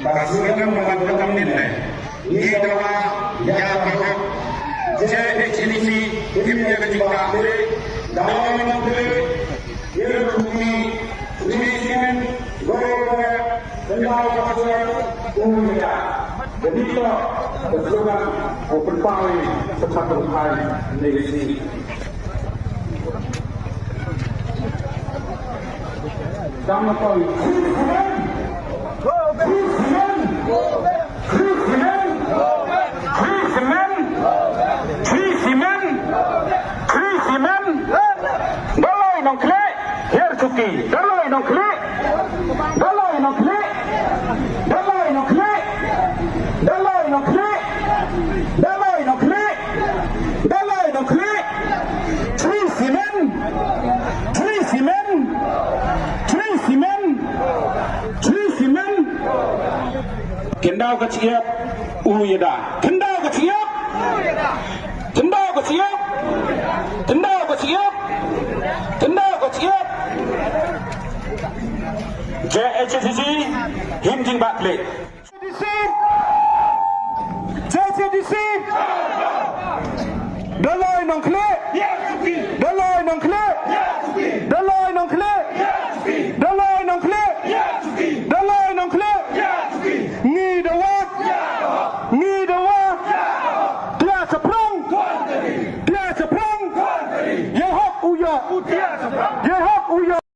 Basuhkan membantu nilai. Ini adalah yang baru. Jadi sini timnya ketika dalam negeri ia berbunyi Shree goreng tendang kasuan umumnya. Jadi kita bersorak open power sepatu hari negeri. Jangan kau kendau keciap uyeda kendau keciap kendau keciap kendau keciap kendau keciap JHCC himjing bakle